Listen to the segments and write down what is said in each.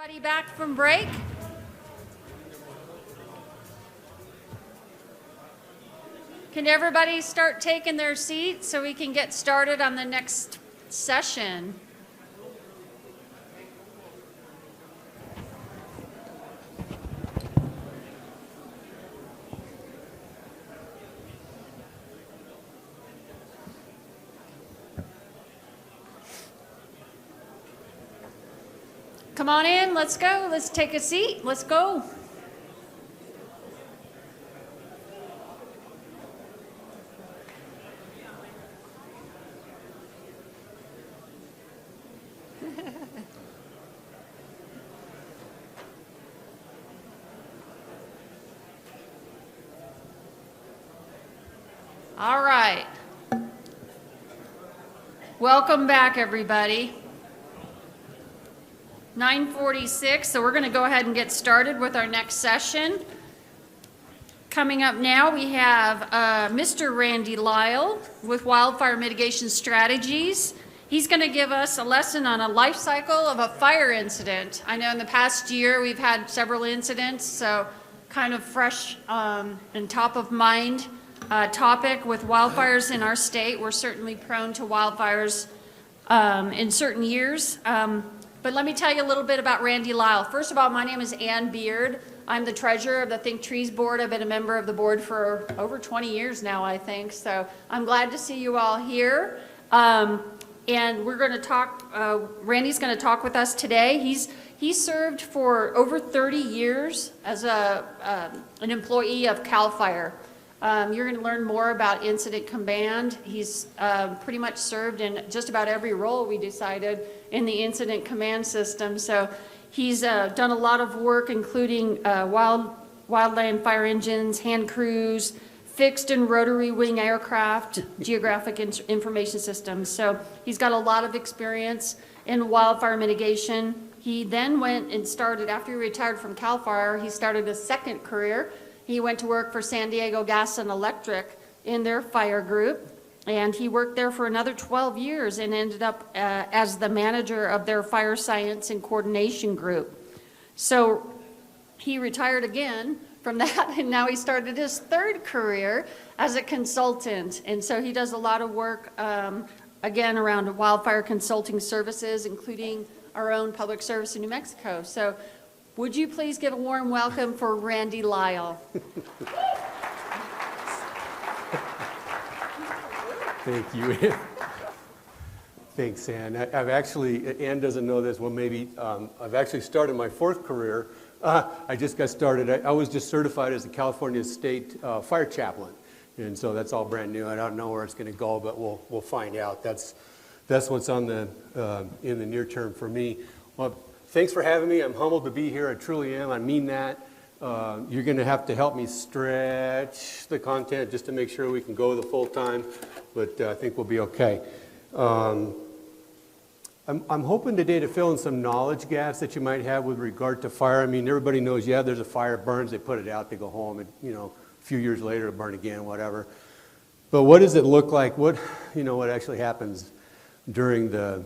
Everybody back from break? Can everybody start taking their seats so we can get started on the next session? Come on in, let's go. Let's take a seat. Let's go. All right. Welcome back, everybody. 9:46, so we're going to go ahead and get started with our next session. Coming up now, we have Mr. Randy Lyle with Wildfire Mitigation Strategies. He's going to give us a lesson on a life cycle of a fire incident. I know in the past year we've had several incidents, so kind of fresh and top of mind topic with wildfires in our state. We're certainly prone to wildfires in certain years. But let me tell you a little bit about Randy Lyle. First of all, my name is Ann Beard. I'm the treasurer of the Think Trees Board. I've been a member of the board for over 20 years now, I think. So I'm glad to see you all here. And we're going to talk, Randy's going to talk with us today. He served for over 30 years as an employee of CAL FIRE. You're going to learn more about incident command. He's pretty much served in just about every role we decided in the incident command system. So he's done a lot of work, including wildland fire engines, hand crews, fixed and rotary wing aircraft, geographic information systems. So he's got a lot of experience in wildfire mitigation. He then went and started, after he retired from CAL FIRE, he started a second career. He went to work for San Diego Gas and Electric in their fire group, and he worked there for another 12 years and ended up as the manager of their fire science and coordination group. So he retired again from that, and now he started his third career as a consultant. And so he does a lot of work, again, around wildfire consulting services, including our own public service in New Mexico. So would you please give a warm welcome for Randy Lyle? Thank you, Ann. Thanks, Ann. I've actually, Ann doesn't know this, well maybe, I've actually started my fourth career. I just got started. I was just certified as a California State fire chaplain. And so that's all brand new. I don't know where it's going to go, but we'll find out. That's what's on the in the near term for me. Well, thanks for having me. I'm humbled to be here. I truly am. I mean that. You're going to have to help me stretch the content just to make sure we can go the full time, but I think we'll be okay. I'm hoping today to fill in some knowledge gaps that you might have with regard to fire. I mean, everybody knows, yeah, there's a fire, it burns, they put it out, they go home, and a few years later it'll burn again, whatever. But what does it look like? What actually happens during the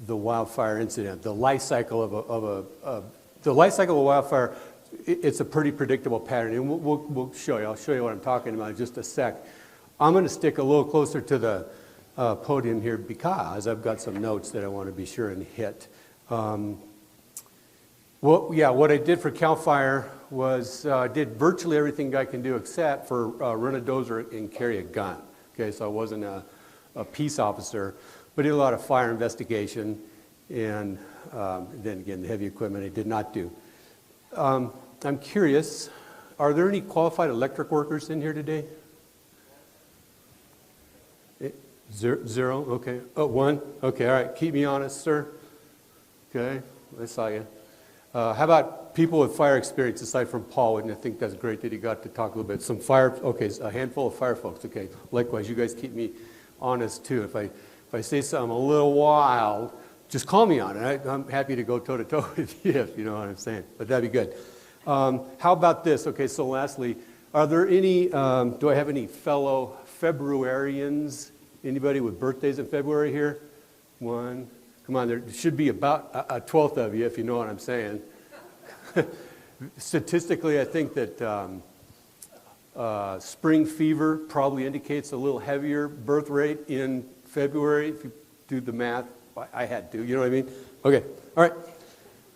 wildfire incident? The life cycle of a wildfire. It's a pretty predictable pattern, and we'll show you. I'll show you what I'm talking about in just a sec. I'm going to stick a little closer to the podium here because I've got some notes that I want to be sure and hit. What I did for CAL FIRE was did virtually everything I can do except for run a dozer and carry a gun. Okay, so I wasn't a peace officer, but did a lot of fire investigation, and then again, the heavy equipment I did not do. I'm curious, are there any qualified electric workers in here today? Zero? Okay. Oh, one? Okay, all right. Keep me honest, sir. Okay, I saw you. How about people with fire experience aside from Paul? And I think that's great that he got to talk a little bit. Some fire, okay, a handful of fire folks. Okay, likewise, you guys keep me honest too. If I say something a little wild, just call me on it. I'm happy to go toe-to-toe with you, if you know what I'm saying. But that'd be good. How about this? Okay, so lastly, are there any, do I have any fellow Februarians? Anybody with birthdays in February here? One. Come on, there should be about a 12th of you, if you know what I'm saying. Statistically, I think that spring fever probably indicates a little heavier birth rate in February. If you do the math, I had to, you know what I mean? Okay, all right,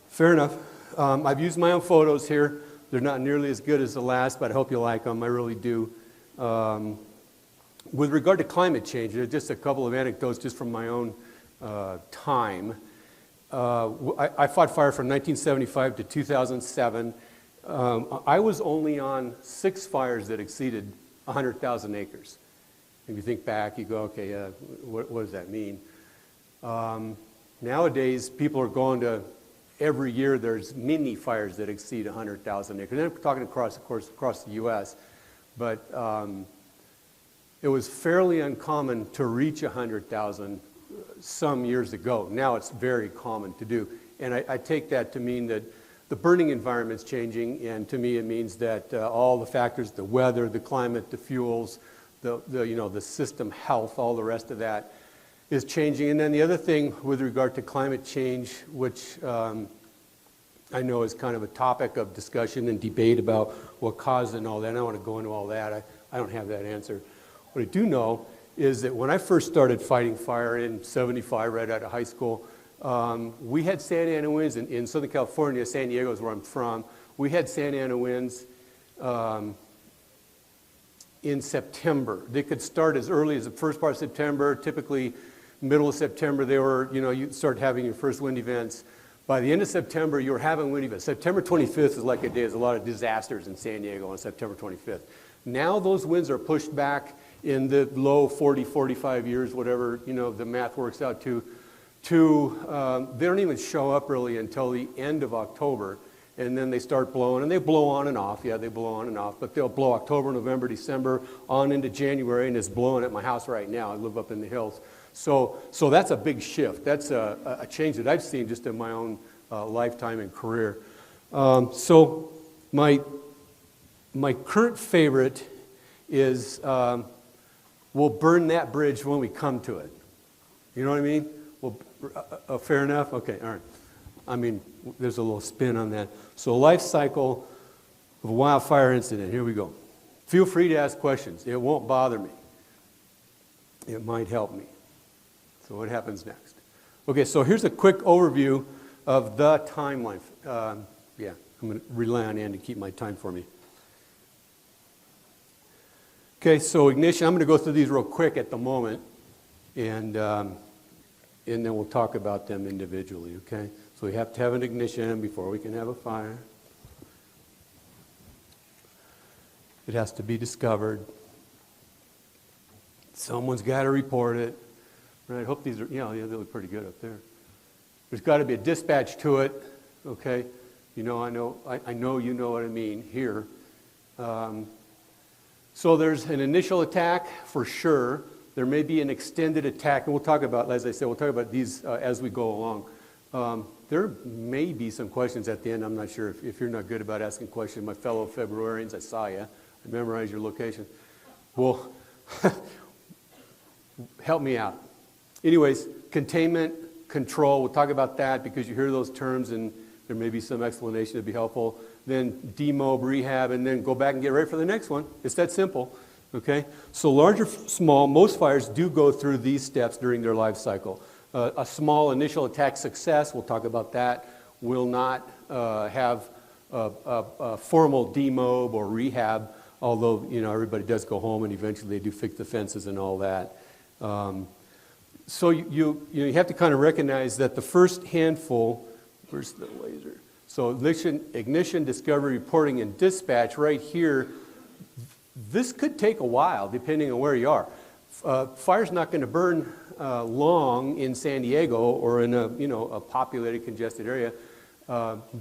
fair enough. I've used my own photos here. They're not nearly as good as the last, but I hope you like them. I really do. With regard to climate change, just a couple of anecdotes just from my own time. I fought fire from 1975 to 2007. I was only on 6 fires that exceeded 100,000 acres. If you think back, you go, okay, what does that mean? Nowadays, people are going to, every year there's mini fires that exceed 100,000 acres. And I'm talking across, of course, across the U.S., but it was fairly uncommon to reach 100,000 some years ago. Now it's very common to do. And I take that to mean that the burning environment's changing, and to me it means that all the factors, the weather, the climate, the fuels, the system health, all the rest of that is changing. And then the other thing with regard to climate change, which I know is kind of a topic of discussion and debate about what caused it and all that. I don't want to go into all that. I don't have that answer. What I do know is that when I first started fighting fire in '75, right out of high school, we had Santa Ana winds in Southern California. San Diego is where I'm from. We had Santa Ana winds in September. They could start as early as the first part of September. Typically, middle of September, they were, you start having your first wind events. By the end of September, you were having wind events. September 25th is like a day. There's a lot of disasters in San Diego on September 25th. Now those winds are pushed back in the low 40, 45 years, whatever, the math works out to they don't even show up really until the end of October. And then they start blowing, and they blow on and off. Yeah, they blow on and off, but they'll blow October, November, December, on into January, and it's blowing at my house right now. I live up in the hills. So that's a big shift. That's a change that I've seen just in my own lifetime and career. So my current favorite is we'll burn that bridge when we come to it. You know what I mean? Fair enough? Okay, all right. I mean, there's a little spin on that. So life cycle of a wildfire incident. Here we go. Feel free to ask questions. It won't bother me. It might help me. So what happens next? Okay, so here's a quick overview of the timeline. I'm going to rely on Ann to keep my time for me. Okay, so ignition. I'm going to go through these real quick at the moment, and then we'll talk about them individually, okay? So we have to have an ignition before we can have a fire. It has to be discovered. Someone's got to report it. Right, I hope these are, they look pretty good up there. There's got to be a dispatch to it, okay? I know you know what I mean here. So there's an initial attack for sure. There may be an extended attack, and we'll talk about, as I said, we'll talk about these as we go along. There may be some questions at the end. I'm not sure if you're not good about asking questions. My fellow Februarians, I saw you. I memorized your location. Well, help me out. Anyways, containment, control, we'll talk about that because you hear those terms and there may be some explanation to be helpful. Then demob, rehab, and then go back and get ready for the next one. It's that simple. Okay, so large or small, most fires do go through these steps during their life cycle. A small initial attack success, we'll talk about that, will not have a formal demob or rehab, although everybody does go home and eventually they do fix the fences and all that. So you have to kind of recognize that the first handful, where's the laser? So ignition, discovery, reporting, and dispatch right here. This could take a while, depending on where you are. Fire's not going to burn long in San Diego or in a populated, congested area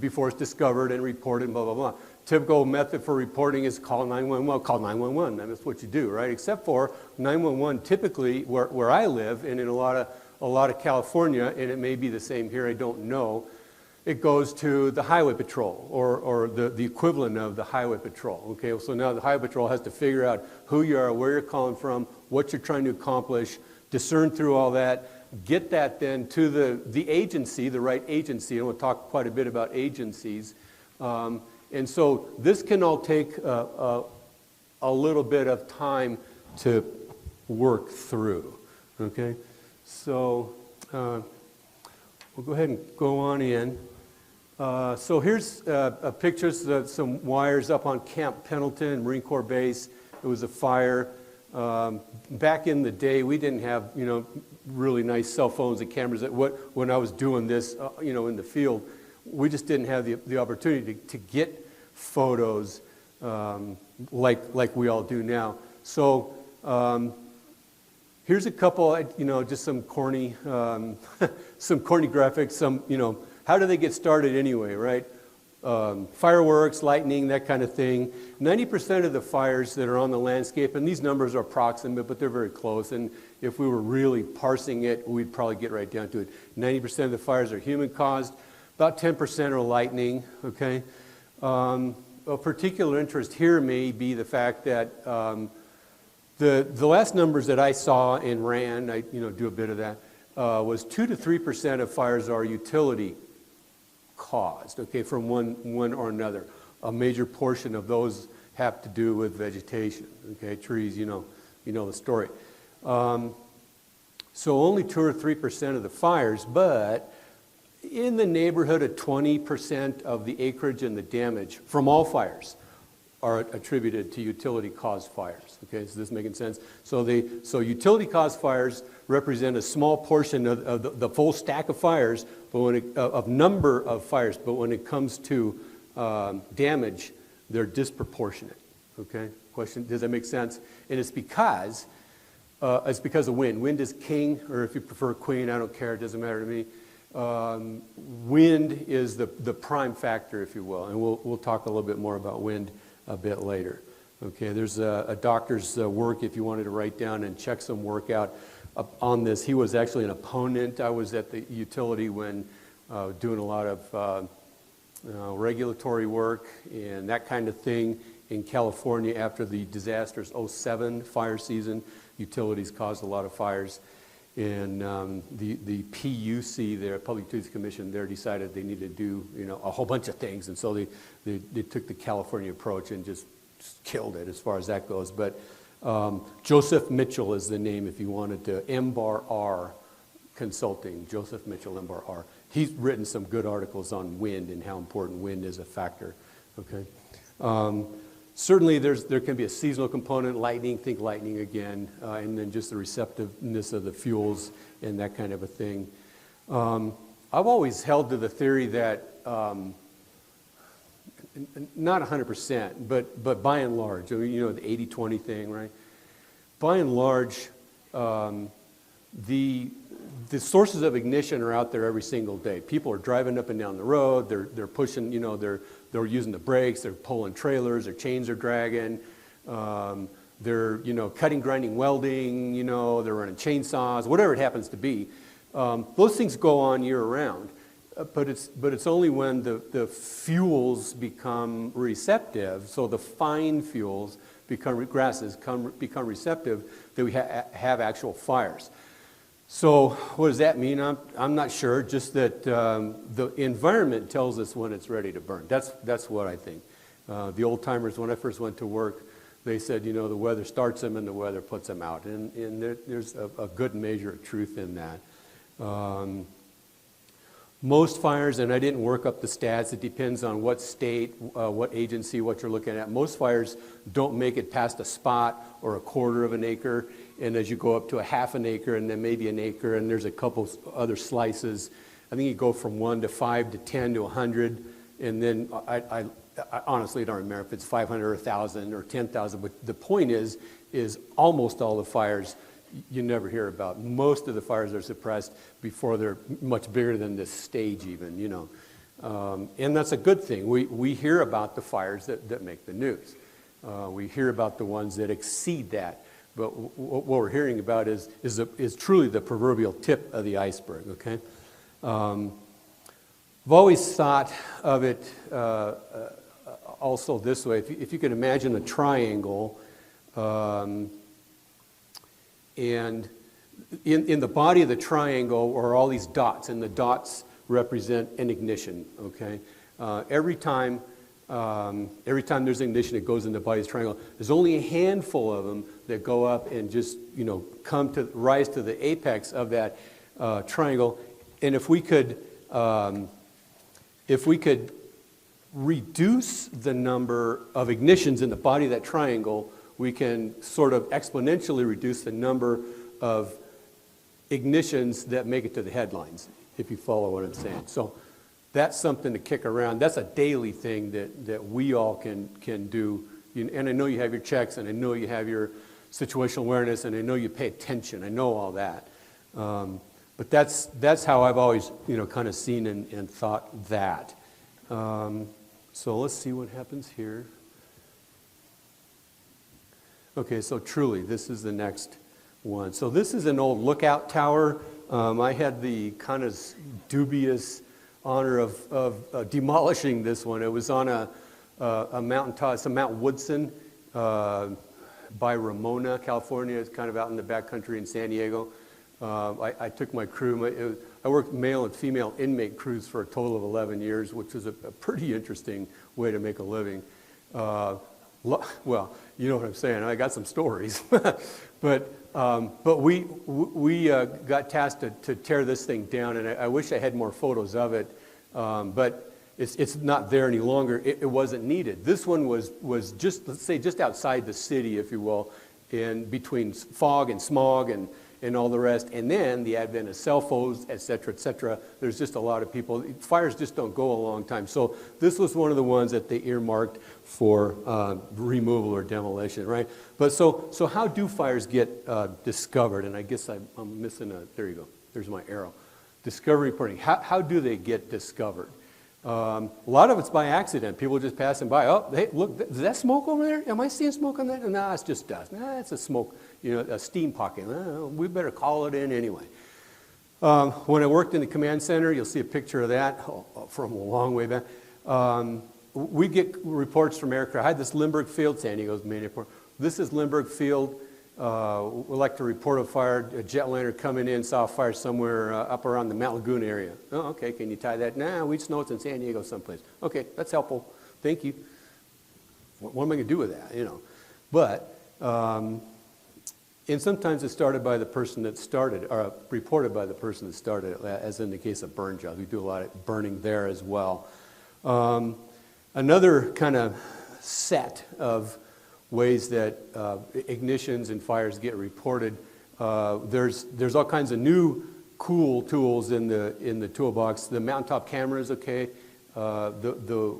before it's discovered and reported, blah, blah, blah. Typical method for reporting is call 911. Well, call 911. That's what you do, right? Except for 911, typically where I live and in a lot of California, and it may be the same here, I don't know. It goes to the highway patrol or the equivalent of the highway patrol. Okay, so now the highway patrol has to figure out who you are, where you're calling from, what you're trying to accomplish, discern through all that, get that then to the agency, the right agency, and we'll talk quite a bit about agencies. And so this can all take a little bit of time to work through, okay? So we'll go ahead and go on in. So here's pictures of some wires up on Camp Pendleton, Marine Corps Base. It was a fire. Back in the day, we didn't have, really nice cell phones and cameras. When I was doing this, in the field, we just didn't have the opportunity to get photos like we all do now. So here's a couple, just some corny, some corny graphics. How do they get started anyway, right? Fireworks, lightning, that kind of thing. 90% of the fires that are on the landscape, and these numbers are approximate, but they're very close, and if we were really parsing it, we'd probably get right down to it. 90% of the fires are human-caused, about 10% are lightning, okay? Of particular interest here may be the fact that the last numbers that I saw and ran, I do a bit of that, was 2 to 3% of fires are utility caused, okay, from one or another. A major portion of those have to do with vegetation, okay, trees, you know the story. So only 2 or 3% of the fires, but in the neighborhood of 20% of the acreage and the damage from all fires are attributed to utility-caused fires. Okay, so this is making sense? So utility-caused fires represent a small portion of the full stack of fires, but of number of fires. But when it comes to damage, they're disproportionate. Okay, question? Does that make sense? And it's because of wind. Wind is king, or if you prefer queen, I don't care. It doesn't matter to me. Wind is the prime factor, if you will, and we'll talk a little bit more about wind a bit later. Okay, there's a doctor's work if you wanted to write down and check some work out on this. He was actually an opponent. I was at the utility when doing a lot of regulatory work and that kind of thing in California after the disastrous 2007 fire season. Utilities caused a lot of fires. And the PUC there, Public Utilities Commission there, decided they needed to do a whole bunch of things, and so they took the California approach and just killed it as far as that goes. But Joseph Mitchell is the name if you wanted to. M-bar-R Consulting, Joseph Mitchell, M-bar-R. He's written some good articles on wind and how important wind is a factor. Okay. Certainly there can be a seasonal component, lightning, think lightning again, and then just the receptiveness of the fuels and that kind of a thing. I've always held to the theory that, not 100%, but by and large, the 80-20 thing, right? By and large, the sources of ignition are out there every single day. People are driving up and down the road, they're pushing, they're using the brakes, they're pulling trailers, their chains are dragging, they're, cutting, grinding, welding, they're running chainsaws, whatever it happens to be. Those things go on year round, but it's only when the fuels become receptive, so the fine fuels grasses become receptive, that we have actual fires. So what does that mean? I'm not sure, just that the environment tells us when it's ready to burn. That's what I think. The old timers, when I first went to work, they said, the weather starts them and the weather puts them out. And there's a good measure of truth in that. Most fires, and I didn't work up the stats, it depends on what state, what agency, what you're looking at. Most fires don't make it past a spot or a quarter of an acre. And as you go up to a half an acre and then maybe an acre, and there's a couple other slices, I think you go from 1 to 5 to 10 to 100. And then I honestly don't remember if it's 500 or 1,000 or 10,000. But the point is almost all the fires you never hear about. Most of the fires are suppressed before they're much bigger than this stage even, And that's a good thing. We hear about the fires that make the news. We hear about the ones that exceed that. But what we're hearing about is truly the proverbial tip of the iceberg, okay? I've always thought of it also this way. If you can imagine a triangle, and in the body of the triangle are all these dots, and the dots represent an ignition, okay? Every time there's ignition, it goes in the body of the triangle. There's only a handful of them that go up and just, rise to the apex of that triangle. And if we could reduce the number of ignitions in the body of that triangle, we can sort of exponentially reduce the number of ignitions that make it to the headlines, if you follow what I'm saying. So that's something to kick around. That's a daily thing that we all can do. And I know you have your checks, and I know you have your situational awareness, and I know you pay attention. I know all that. But that's how I've always, kind of seen and thought that. So let's see what happens here. Okay, so truly, this is the next one. So this is an old lookout tower. I had the kind of dubious honor of demolishing this one. It was on a mountaintop. It's a Mount Woodson by Ramona, California. It's kind of out in the backcountry in San Diego. I took my crew. I worked male and female inmate crews for a total of 11 years, which was a pretty interesting way to make a living. Well, you know what I'm saying. I got some stories. But we got tasked to tear this thing down, and I wish I had more photos of it, but it's not there any longer. It wasn't needed. This one was just, let's say, just outside the city, if you will, in between fog and smog and all the rest, and then the advent of cell phones, et cetera, there's just a lot of people. Fires just don't go a long time. So this was one of the ones that they earmarked for removal or demolition, right? But so how do fires get discovered? And I guess I'm missing there you go. There's my arrow. Discovery reporting. How do they get discovered? A lot of it's by accident. People just passing by. Oh, hey, look, is that smoke over there? Am I seeing smoke on that? No, it's just dust. No, it's a smoke, a steam pocket. We better call it in anyway. When I worked in the command center, you'll see a picture of that from a long way back. We get reports from aircraft. I had this Lindbergh Field, San Diego's main airport. This is Lindbergh Field. We like to report a fire, a jetliner coming in, saw a fire somewhere up around the Mount Lagoon area. Oh, okay, can you tie that? Nah, we just know it's in San Diego someplace. Okay, that's helpful. Thank you. What am I going to do with that, But, and sometimes it's started by the person that started, or reported by the person that started, as in the case of burn jobs. We do a lot of burning there as well. Another kind of set of ways that ignitions and fires get reported. There's all kinds of new cool tools in the toolbox. The mountaintop cameras, okay. The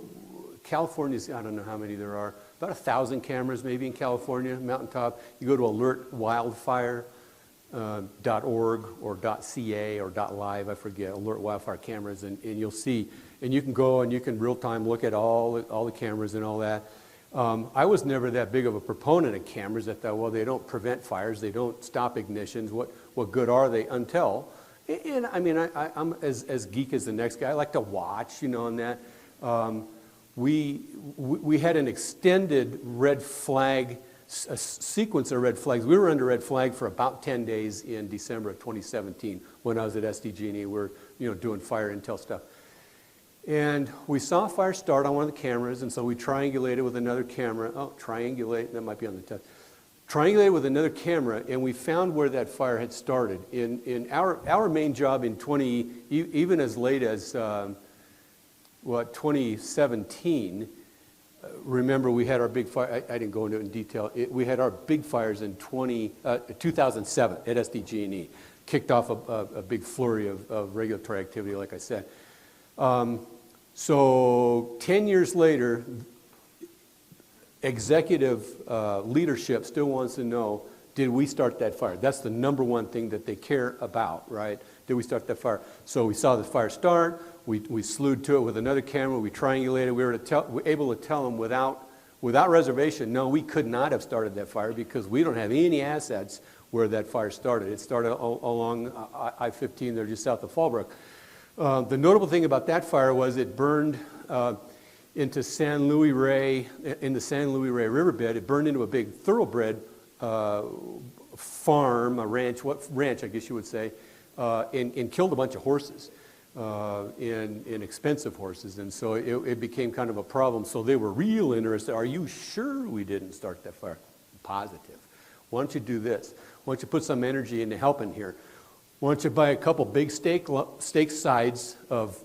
California's, I don't know how many there are, about 1,000 cameras maybe in California, mountaintop. You go to alertwildfire.org or .ca or .live, I forget, alert wildfire cameras, and you'll see, and you can go and you can real time look at all the cameras and all that. I was never that big of a proponent of cameras. I thought, well, they don't prevent fires, they don't stop ignitions. What good are they until? And I mean, I'm as geek as the next guy. I like to watch, and that. We had an extended red flag, a sequence of red flags. We were under red flag for about 10 days in December of 2017 when I was at SDG&E. We were, doing fire intel stuff. And we saw a fire start on one of the cameras, and so we triangulated with another camera. Oh, triangulate, that might be on the test. Triangulated with another camera, and we found where that fire had started. In our main job in even as late as 2017. Remember, we had our big fire. I didn't go into it in detail. We had our big fires in 2007 at SDG&E. Kicked off a big flurry of regulatory activity, like I said. So 10 years later, executive leadership still wants to know, did we start that fire? That's the number one thing that they care about, right? Did we start that fire? So we saw the fire start, we slewed to it with another camera, we triangulated, we were able to tell them without reservation, no, we could not have started that fire because we don't have any assets where that fire started. It started along I-15 there just south of Fallbrook. The notable thing about that fire was it burned into in the San Luis Rey riverbed. It burned into a big thoroughbred farm, a ranch, I guess you would say, and killed a bunch of horses, in expensive horses. And so it became kind of a problem. So they were real interested. Are you sure we didn't start that fire? Positive. Why don't you do this? Why don't you put some energy into helping here? Why don't you buy a couple big stake sides of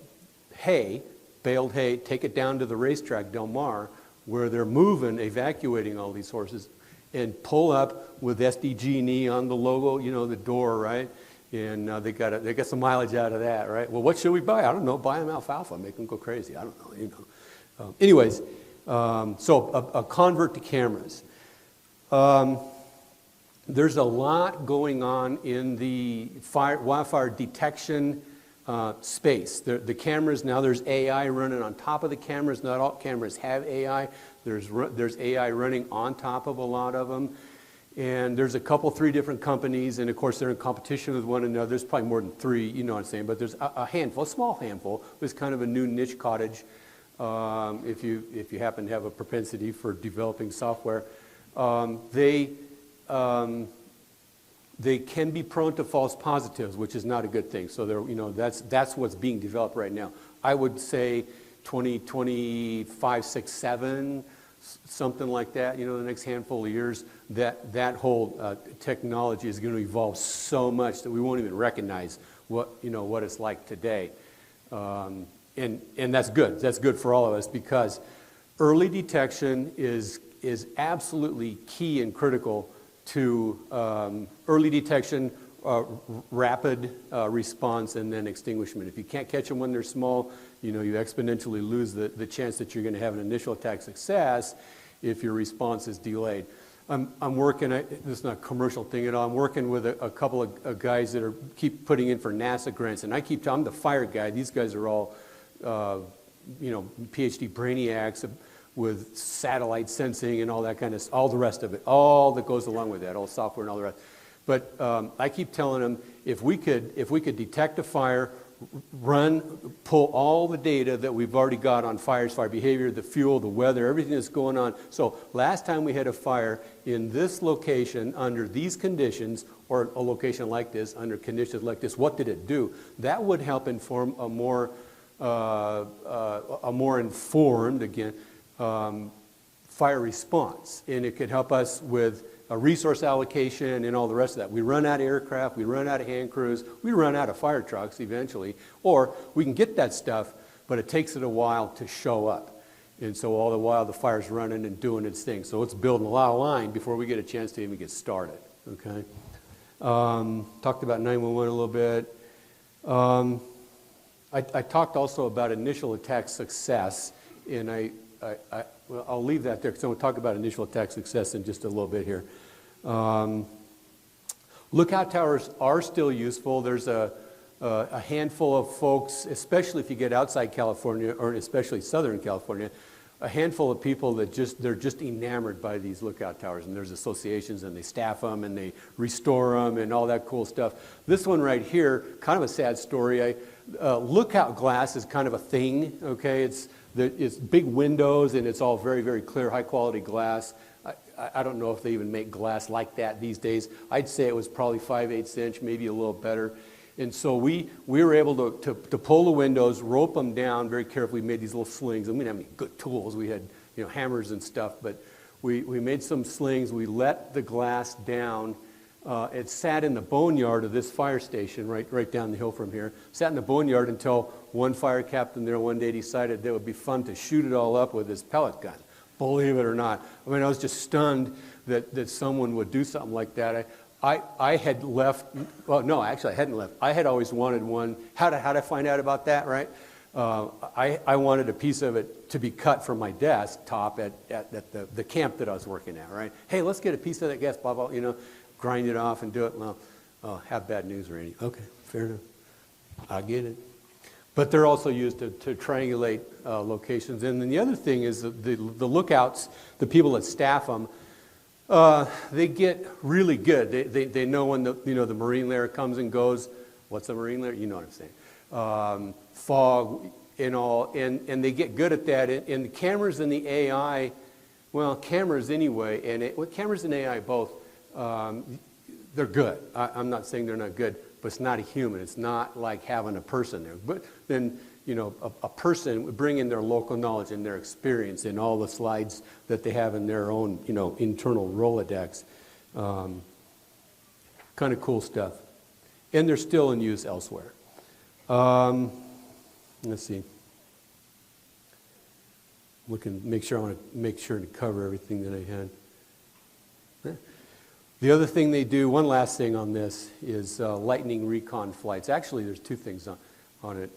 hay, baled hay, take it down to the racetrack, Del Mar, where they're moving, evacuating all these horses, and pull up with SDG&E on the logo, you know, the door, right? And they got some mileage out of that, right? Well, what should we buy? I don't know. Buy them alfalfa, make them go crazy. I don't know, you know. Anyways, so a convert to cameras. There's a lot going on in the wildfire detection space. The cameras, now there's AI running on top of the cameras. Not all cameras have AI. There's AI running on top of a lot of them. And there's three different companies, and of course they're in competition with one another. There's probably more than three, you know what I'm saying, but there's a handful, a small handful. It's kind of a new niche cottage, if you happen to have a propensity for developing software. They can be prone to false positives, which is not a good thing. So you know, that's what's being developed right now. I would say 2025, 6, 7, something like that. You know, the next handful of years, that whole technology is going to evolve so much that we won't even recognize what it's like today. And that's good. That's good for all of us, because early detection is absolutely key and critical to early detection, rapid response, and then extinguishment. If you can't catch them when they're small, you know, you exponentially lose the chance that you're going to have an initial attack success if your response is delayed. I'm working, this is not a commercial thing at all, I'm working with a couple of guys that keep putting in for NASA grants, and I'm the fire guy. These guys are all, you know, PhD brainiacs with satellite sensing and all that kind of, all the rest of it, all that goes along with that, all software and all the rest. But I keep telling them, if we could detect a fire, pull all the data that we've already got on fires, fire behavior, the fuel, the weather, everything that's going on. So last time we had a fire in this location under these conditions, or a location like this under conditions like this, what did it do? That would help inform a more informed, again, fire response. And it could help us with a resource allocation and all the rest of that. We run out of aircraft, we run out of hand crews, we run out of fire trucks eventually, or we can get that stuff, but it takes it a while to show up. And so all the while the fire's running and doing its thing. So it's building a lot of line before we get a chance to even get started, okay? Talked about 911 a little bit. I talked also about initial attack success, and well, I'll leave that there because I'm going to talk about initial attack success in just a little bit here. Lookout towers are still useful. There's a handful of folks, especially if you get outside California, or especially Southern California, a handful of people that they're just enamored by these lookout towers, and there's associations, and they staff them, and they restore them, and all that cool stuff. This one right here, kind of a sad story. Lookout glass is kind of a thing, okay? It's big windows, and it's all very, very clear, high-quality glass. I don't know if they even make glass like that these days. I'd say it was probably 5/8 inch, maybe a little better. And so we were able to pull the windows, rope them down very carefully. We made these little slings, and we didn't have any good tools. We had, you know, hammers and stuff, but we made some slings. We let the glass down. It sat in the boneyard of this fire station right down the hill from here. Sat in the boneyard until one fire captain there one day decided that it would be fun to shoot it all up with his pellet gun. Believe it or not. I mean, I was just stunned that someone would do something like that. I had left, well, no, actually I hadn't left. I had always wanted one. How'd I find out about that, right? I wanted a piece of it to be cut from my desktop at the camp that I was working at, right? Hey, let's get a piece of that gas, blah, blah, you know, grind it off and do it. Well, have bad news, Randy. Okay, fair enough. I get it. But they're also used to triangulate locations. And then the other thing is the lookouts, the people that staff them, they get really good. They know when the marine layer comes and goes. What's a marine layer? You know what I'm saying. Fog and all, and they get good at that. And the cameras and the AI, well, cameras anyway, and cameras and AI both, they're good. I'm not saying they're not good, but it's not a human. It's not like having a person there. But then, you know, a person would bring in their local knowledge and their experience and all the slides that they have in their own, you know, internal Rolodex. Kind of cool stuff. And they're still in use elsewhere. Let's see. I want to make sure to cover everything that I had. The other thing they do, one last thing on this, is lightning recon flights. Actually, there's two things on it.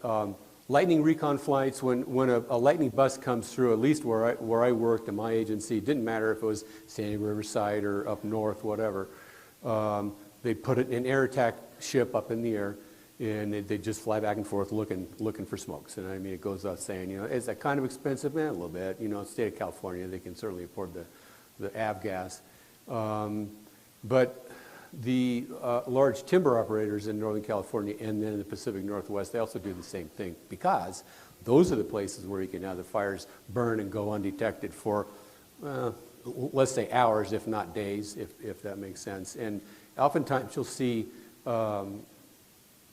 Lightning recon flights, when a lightning bust comes through, at least where I worked in my agency, it didn't matter if it was Sandy Riverside or up north, whatever. They put an air attack ship up in the air, and they just fly back and forth looking for smokes. And I mean, it goes without saying, you know, is that kind of expensive? Man, a little bit. You know, state of California, they can certainly afford the avgas. But the large timber operators in Northern California and then in the Pacific Northwest, they also do the same thing, because those are the places where you can have the fires burn and go undetected for, let's say hours, if not days, if that makes sense. And oftentimes you'll see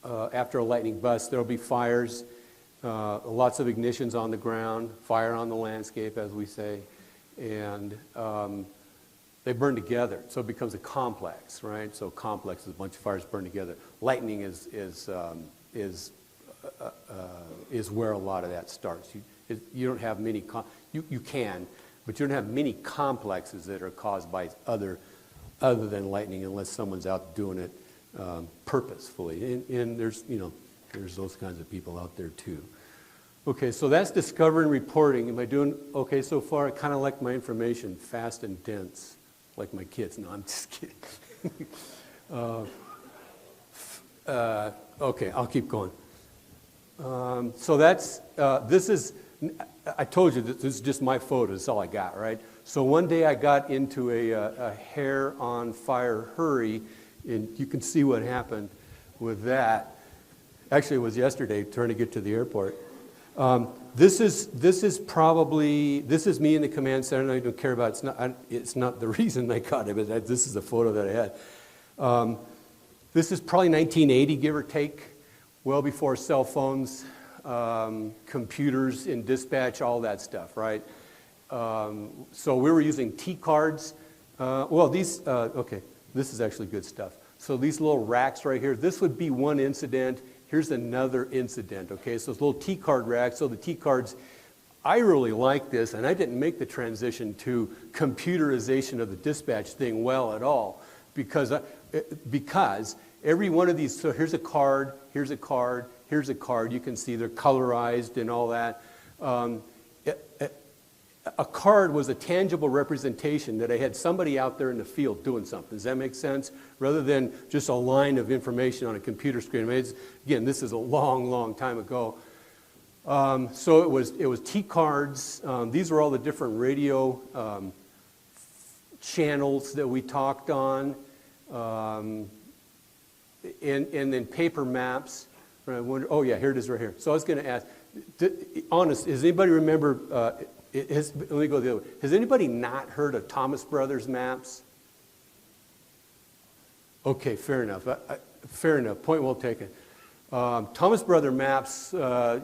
after a lightning bust, there'll be fires, lots of ignitions on the ground, fire on the landscape, as we say, and they burn together, so it becomes a complex, right? So complex is a bunch of fires burn together. Lightning is where a lot of that starts. You don't have many, you can, but you don't have many complexes that are caused by other than lightning, unless someone's out doing it purposefully. And there's, you know, there's those kinds of people out there too. Okay, so that's discovery and reporting. Am I doing okay so far? I kind of like my information fast and dense. Like my kids. No, I'm just kidding. Okay, I'll keep going. So that's, this is, I told you this is just my photo. That's all I got, right? So one day I got into a hair on fire hurry, and you can see what happened with that. Actually, it was yesterday, trying to get to the airport. This is me in the command center. I don't care about it. It's not the reason I got it, but this is a photo that I had. This is probably 1980, give or take, well before cell phones, computers in dispatch, all that stuff, right? So we were using T cards. Okay, this is actually good stuff. So these little racks right here, this would be one incident. Here's another incident, okay? So it's little T-card racks. So the T-cards, I really like this, and I didn't make the transition to computerization of the dispatch thing well at all, because every one of these, so here's a card, here's a card, here's a card. You can see they're colorized and all that. A card was a tangible representation that I had somebody out there in the field doing something. Does that make sense? Rather than just a line of information on a computer screen. I mean, again, this is a long, long time ago. So it was T-cards. These are all the different radio channels that we talked on. And then paper maps. Oh yeah, here it is right here. So I was going to ask, honest, does anybody remember... let me go the other way. Has anybody not heard of Thomas Brothers maps? Okay, fair enough. Fair enough. Point well taken. Thomas Brother maps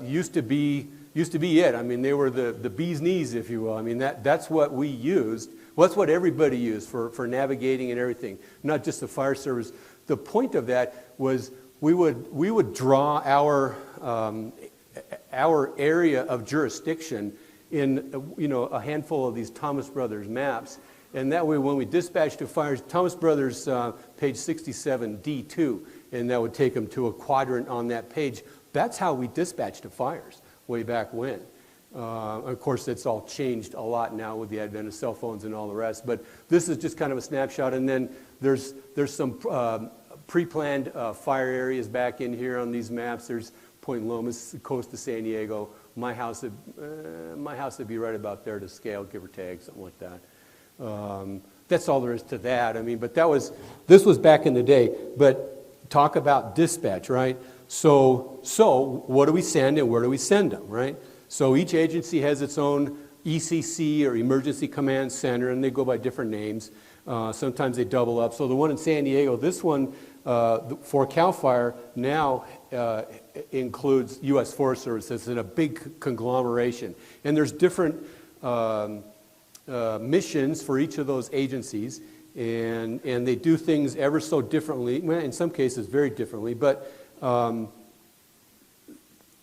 used to be it. I mean, they were the bee's knees, if you will. I mean, that's what we used. Well, that's what everybody used for navigating and everything, not just the fire service. The point of that was we would draw our area of jurisdiction in, you know, a handful of these Thomas Brothers maps, and that way when we dispatched to fires, Thomas Brothers page 67 D2, and that would take them to a quadrant on that page. That's how we dispatched to fires way back when. Of course, it's all changed a lot now with the advent of cell phones and all the rest, but this is just kind of a snapshot, and then there's some pre-planned fire areas back in here on these maps. There's Point Lomas, the coast of San Diego. My house would be right about there to scale, give or take, something like that. That's all there is to that. I mean, but this was back in the day. But talk about dispatch, right? So what do we send and where do we send them, right? So each agency has its own ECC or Emergency Command Center, and they go by different names. Sometimes they double up. So the one in San Diego, this one for CAL FIRE now includes U.S. Forest Service. It's in a big conglomeration. And there's different missions for each of those agencies, and they do things ever so differently, well, in some cases very differently, but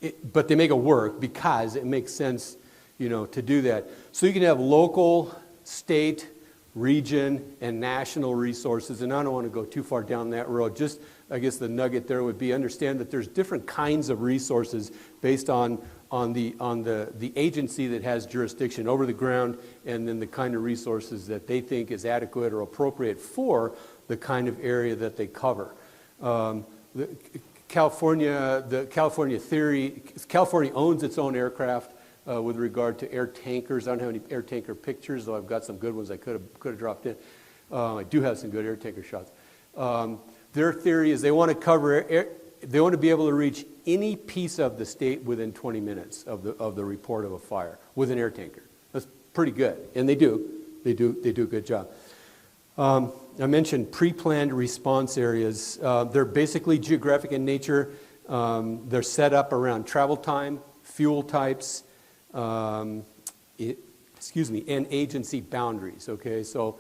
they make it work because it makes sense, to do that. So you can have local, state, region, and national resources, and I don't want to go too far down that road. Just, I guess the nugget there would be understand that there's different kinds of resources based on the agency that has jurisdiction over the ground, and then the kind of resources that they think is adequate or appropriate for the kind of area that they cover. The California owns its own aircraft with regard to air tankers. I don't have any air tanker pictures, though I've got some good ones I could have dropped in. I do have some good air tanker shots. Their theory is they want to cover they want to be able to reach any piece of the state within 20 minutes of the report of a fire with an air tanker. That's pretty good, and they do a good job. I mentioned pre-planned response areas. They're basically geographic in nature. They're set up around travel time, fuel types, and agency boundaries. Okay, so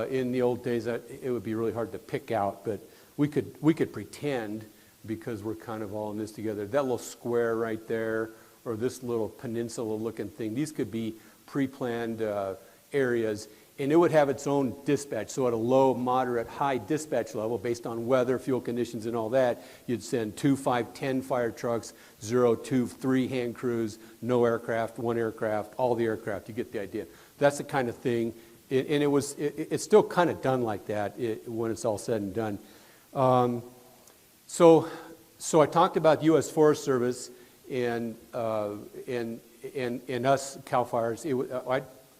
in the old days, it would be really hard to pick out, but we could pretend, because we're kind of all in this together. That little square right there, or this little peninsula-looking thing, these could be pre-planned areas, and it would have its own dispatch. So at a low, moderate, high dispatch level, based on weather, fuel conditions, and all that, you'd send 2, 5, 10 fire trucks, 0, 2, 3 hand crews, no aircraft, 1 aircraft, all the aircraft. You get the idea. That's the kind of thing, and it's still kind of done like that when it's all said and done. So I talked about U.S. Forest Service and us CAL FIREs.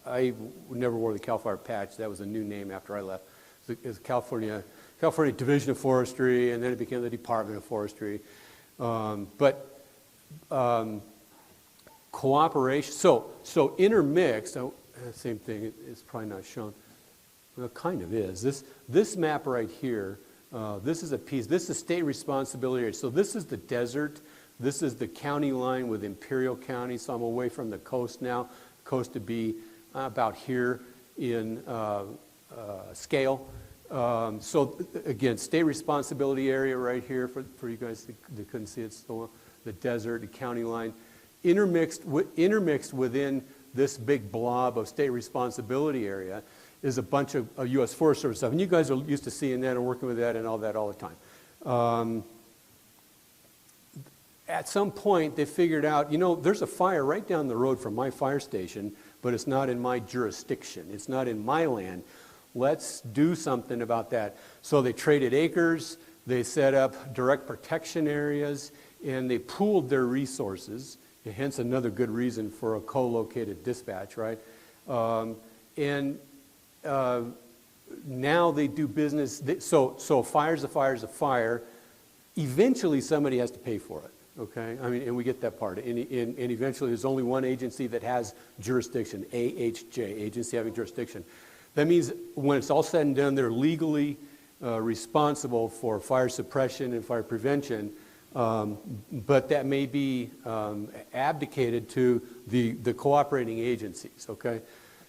I never wore the CAL FIRE patch. That was a new name after I left. It was California Division of Forestry, and then it became the Department of Forestry. Cooperation. So intermixed. Same thing. It's probably not shown. Well, it kind of is. This map right here. This is a piece. This is state responsibility area. So this is the desert. This is the county line with Imperial County. So I'm away from the coast now. Coast to be about here in scale. So again, state responsibility area right here for you guys that couldn't see it. So the desert, the county line, intermixed within this big blob of state responsibility area is a bunch of U.S. Forest Service stuff. And you guys are used to seeing that and working with that and all that all the time. At some point, they figured out, there's a fire right down the road from my fire station, but it's not in my jurisdiction. It's not in my land. Let's do something about that. So they traded acres, they set up direct protection areas, and they pooled their resources, hence another good reason for a co-located dispatch, right? Now they do business. So a fire's a fire. Eventually, somebody has to pay for it. Okay, and we get that part. And eventually, there's only one agency that has jurisdiction, AHJ, agency having jurisdiction. That means when it's all said and done, they're legally responsible for fire suppression and fire prevention, but that may be abdicated to the cooperating agencies. Okay,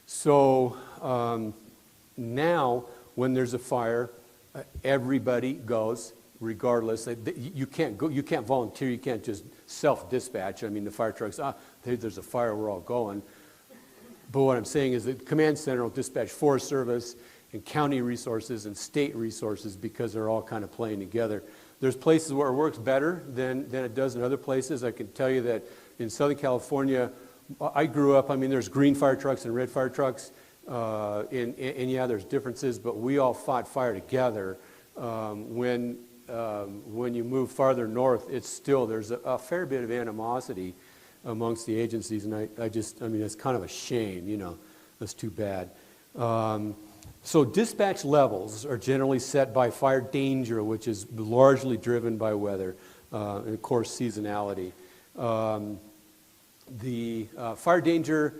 so now when there's a fire, everybody goes. Regardless, you can't volunteer. You can't just self-dispatch. The fire trucks. There's a fire. We're all going. But what I'm saying is that command center will dispatch Forest Service and county resources and state resources because they're all kind of playing together. There's places where it works better than it does in other places. I can tell you that in Southern California, I grew up. There's green fire trucks and red fire trucks, and yeah, there's differences. But we all fought fire together. When you move farther north, there's a fair bit of animosity amongst the agencies, and it's kind of a shame, that's too bad. So dispatch levels are generally set by fire danger, which is largely driven by weather, and of course seasonality. The fire danger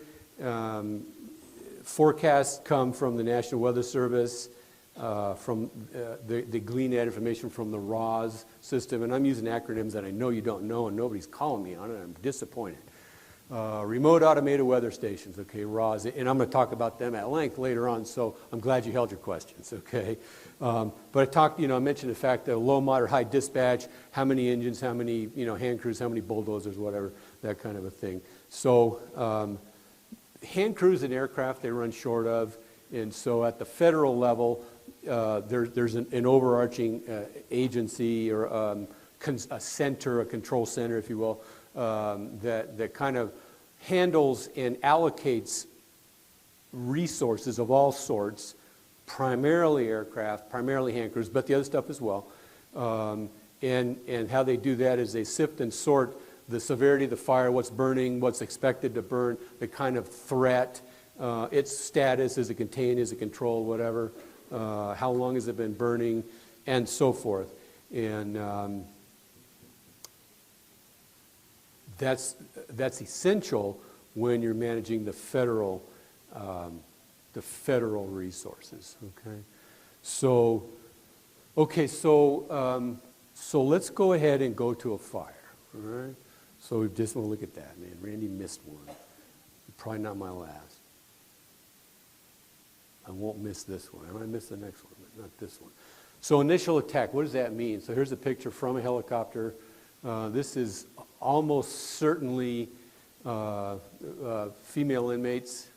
forecasts come from the National Weather Service, they glean that information from the RAWS system, and I'm using acronyms that I know you don't know, and nobody's calling me on it. I'm disappointed. Remote automated weather stations, okay, RAWS, and I'm going to talk about them at length later on, so I'm glad you held your questions, okay? But I mentioned the fact that low, moderate, high dispatch, how many engines, how many, hand crews, how many bulldozers, whatever, that kind of a thing. So hand crews and aircraft they run short of, and so at the federal level, there's an overarching agency or a center, a control center, if you will, that kind of handles and allocates resources of all sorts, primarily aircraft, primarily hand crews, but the other stuff as well. And how they do that is they sift and sort the severity of the fire, what's burning, what's expected to burn, the kind of threat, its status, is it contained, is it controlled, whatever, how long has it been burning, and so forth. And that's essential when you're managing the federal resources. Okay, so let's go ahead and go to a fire. All right. So we just want to look at that. Man, Randy missed one. Probably not my last. I won't miss this one. I might miss the next one, but not this one. So initial attack. What does that mean? So here's a picture from a helicopter. This is almost certainly female inmates.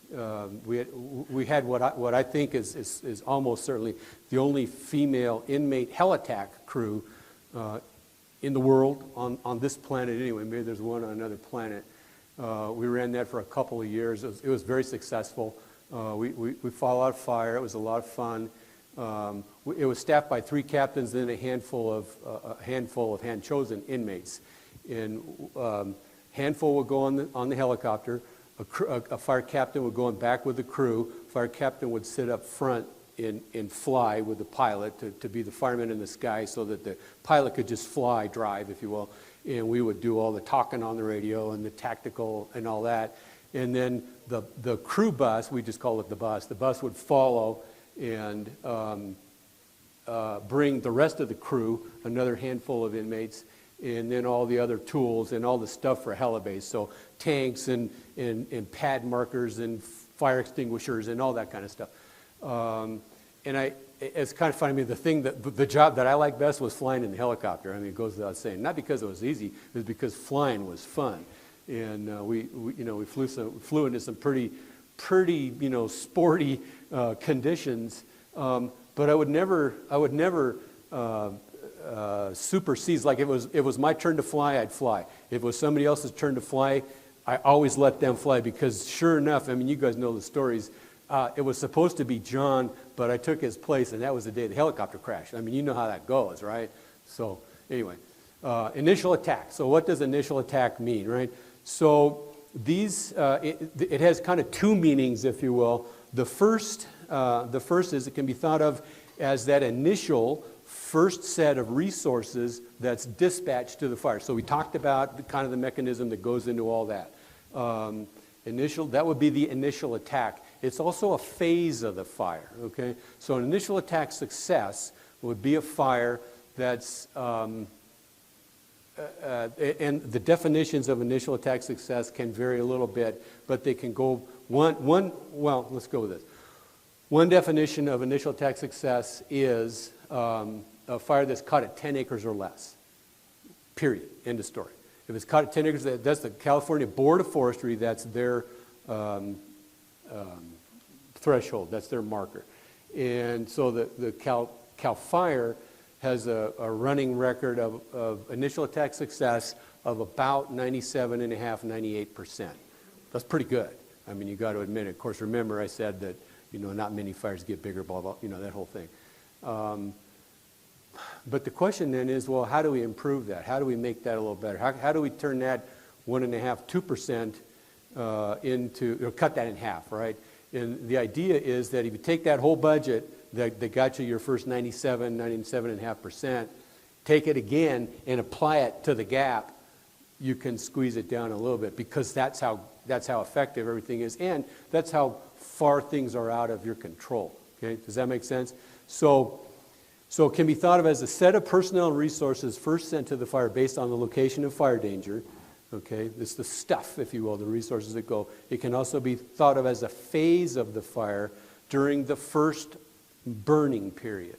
We had what I think is almost certainly the only female inmate heli-attack crew in the world on this planet anyway. Maybe there's one on another planet. We ran that for a couple of years. It was very successful. We fought a lot of fire. It was a lot of fun. It was staffed by 3 captains and a handful of hand-chosen inmates. And handful would go on the helicopter. A fire captain would go in back with the crew. Fire captain would sit up front and fly with the pilot to be the fireman in the sky, so that the pilot could just drive, if you will. And we would do all the talking on the radio and the tactical and all that. And then the crew bus, we just call it the bus would follow and bring the rest of the crew, another handful of inmates, and then all the other tools and all the stuff for helibase. So tanks and pad markers and fire extinguishers and all that kind of stuff. It's kind of funny, the job that I liked best was flying in the helicopter. I mean, it goes without saying. Not because it was easy, it was because flying was fun. And we flew into some pretty sporty conditions. But I would never supersede. Like, if it was my turn to fly, I'd fly. If it was somebody else's turn to fly, I always let them fly, because sure enough, I mean, you guys know the stories. It was supposed to be John, but I took his place, and that was the day the helicopter crashed. I mean, you know how that goes, right? So anyway, initial attack. So what does initial attack mean, right? So it has kind of 2 meanings, if you will. The first is it can be thought of as that initial first set of resources that's dispatched to the fire. So we talked about the mechanism that goes into all that. That would be the initial attack. It's also a phase of the fire, okay? So an initial attack success would be a fire that's, and the definitions of initial attack success can vary a little bit, but they can go well, let's go with this. One definition of initial attack success is a fire that's caught at 10 acres or less, period, end of story. If it's caught at 10 acres, that's the California Board of Forestry, that's their threshold, that's their marker. And so the Cal Fire has a running record of initial attack success of about 97.5%, 98%. That's pretty good. I mean, you got to admit it. Of course, remember I said that, not many fires get bigger, blah, blah, that whole thing. But the question then is, well, how do we improve that? How do we make that a little better? How do we turn that 1.5%, 2% into, or cut that in half, right? And the idea is that if you take that whole budget that got you your first 97.5%, take it again and apply it to the gap, you can squeeze it down a little bit, because that's how that's how effective everything is, and that's how far things are out of your control. Okay, does that make sense? So it can be thought of as a set of personnel and resources first sent to the fire based on the location of fire danger. Okay, it's the stuff, if you will, the resources that go. It can also be thought of as a phase of the fire during the first burning period.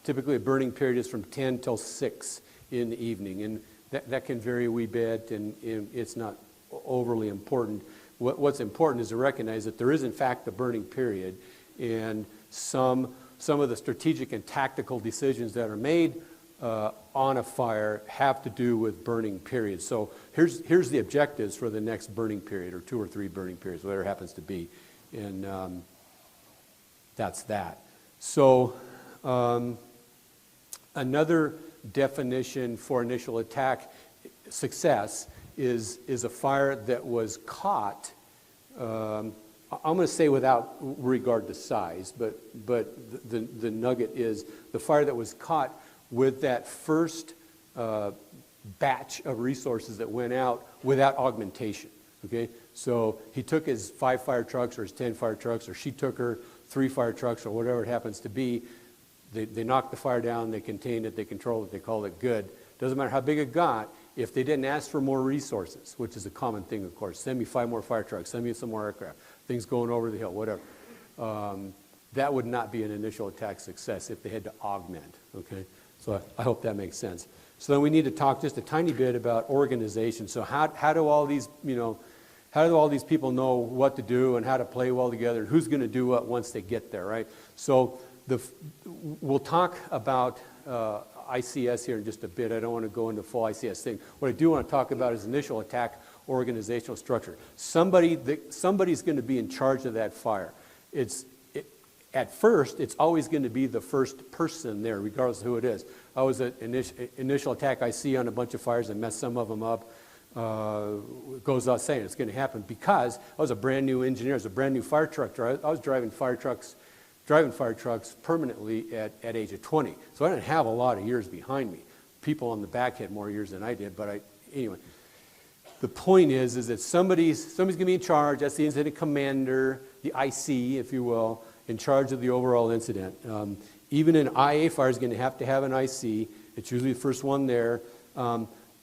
Typically, a burning period is from 10 till 6 in the evening, and that can vary a wee bit, and it's not overly important. What's important is to recognize that there is, in fact, a burning period, and some of the strategic and tactical decisions that are made on a fire have to do with burning periods. So here's the objectives for the next burning period, or 2 or 3 burning periods, whatever it happens to be, and that's that. So another definition for initial attack success is a fire that was caught, I'm going to say without regard to size, but the nugget is the fire that was caught with that first batch of resources that went out without augmentation. Okay, so he took his 5 fire trucks or his 10 fire trucks, or she took her 3 fire trucks or whatever it happens to be. They knocked the fire down, they contained it, they controlled it, they called it good. Doesn't matter how big it got, if they didn't ask for more resources, which is a common thing, of course. Send me 5 more fire trucks, send me some more aircraft, things going over the hill, whatever. That would not be an initial attack success if they had to augment, okay? So I hope that makes sense. So then we need to talk just a tiny bit about organization. So how do all these, how do all these people know what to do and how to play well together, and who's going to do what once they get there, right? So we'll talk about ICS here in just a bit. I don't want to go into full ICS thing. What I do want to talk about is initial attack organizational structure. Somebody's going to be in charge of that fire. At first, it's always going to be the first person there, regardless of who it is. I was at initial attack IC on a bunch of fires and messed some of them up. It goes without saying, it's going to happen because I was a brand new engineer. I was a brand new fire truck driver. I was driving fire trucks permanently at age of 20. So I didn't have a lot of years behind me. People on the back had more years than I did, but anyway. The point is that somebody's going to be in charge. That's the incident commander, the IC, if you will, in charge of the overall incident. Even an IA fire is going to have an IC. It's usually the first one there.